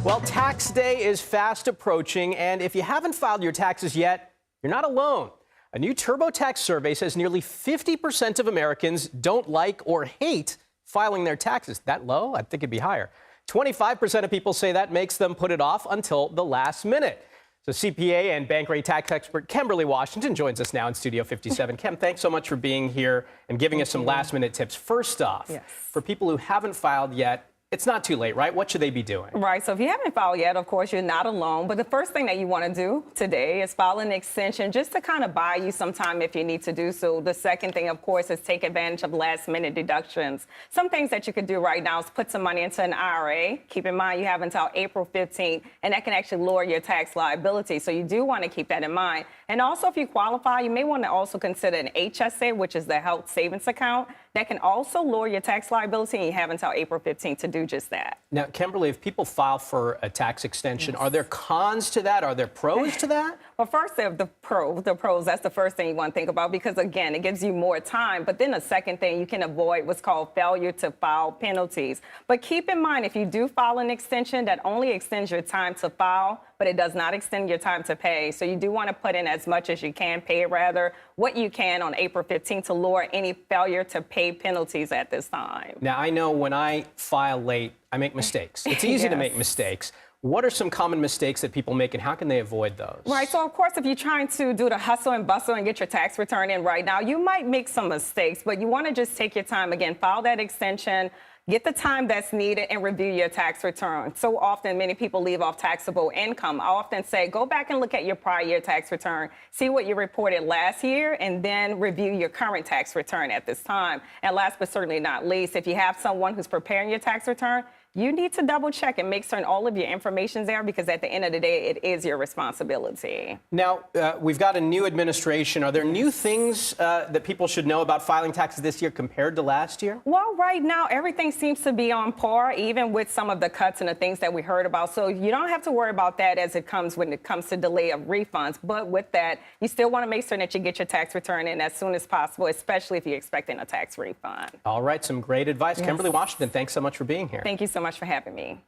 Well, tax day is fast approaching, and if you haven't filed your taxes yet, you're not alone. A new TurboTax survey says nearly 50% of Americans don't like or hate filing their taxes. That low? I think it'd be higher. 25% of people say that makes them put it off until the last minute. So CPA and Bankrate tax expert Kemberley Washington joins us now in Studio 57. Kem, thanks so much for being here and giving us some last-minute tips. First off, for people who haven't filed yet, it's not too late, right? What should they be doing? Right. So if you haven't filed yet, of course, you're not alone. But the first thing that you want to do today is file an extension just to kind of buy you some time if you need to do so. The second thing, of course, is take advantage of last-minute deductions. Some things that you could do right now is put some money into an IRA. Keep in mind you have until April 15th, and that can actually lower your tax liability. So you do want to keep that in mind. And also, if you qualify, you may want to also consider an HSA, which is the health savings account. That can also lower your tax liability, and you have until April 15th to do just that. Now, Kemberley, if people file for a tax extension, are there cons to that? Are there pros to that? Well, first, the pros, that's the first thing you want to think about because, again, it gives you more time. But then the second thing, you can avoid what's called failure to file penalties. But keep in mind, if you do file an extension, that only extends your time to file, but it does not extend your time to pay. So you do want to put in as much as you can, pay rather, what you can on April 15th to lower any failure to pay penalties at this time. Now, I know when I file late, I make mistakes. It's easy to make mistakes. What are some common mistakes that people make, and how can they avoid those? Right. So, of course, if you're trying to do the hustle and bustle and get your tax return in right now, you might make some mistakes, but you want to just take your time. Again, file that extension. Get the time that's needed and review your tax return. So often, many people leave off taxable income. I often say, go back and look at your prior year tax return, see what you reported last year, and then review your current tax return at this time. And last but certainly not least, if you have someone who's preparing your tax return, you need to double check and make certain all of your information's there because at the end of the day, it is your responsibility. Now, we've got a new administration. Are there new things that people should know about filing taxes this year compared to last year? Well, right now, everything seems to be on par, even with some of the cuts and the things that we heard about. So you don't have to worry about that when it comes to delay of refunds. But with that, you still want to make sure that you get your tax return in as soon as possible, especially if you're expecting a tax refund. All right, some great advice. Kemberley Washington, thanks so much for being here. Thank you so much for having me.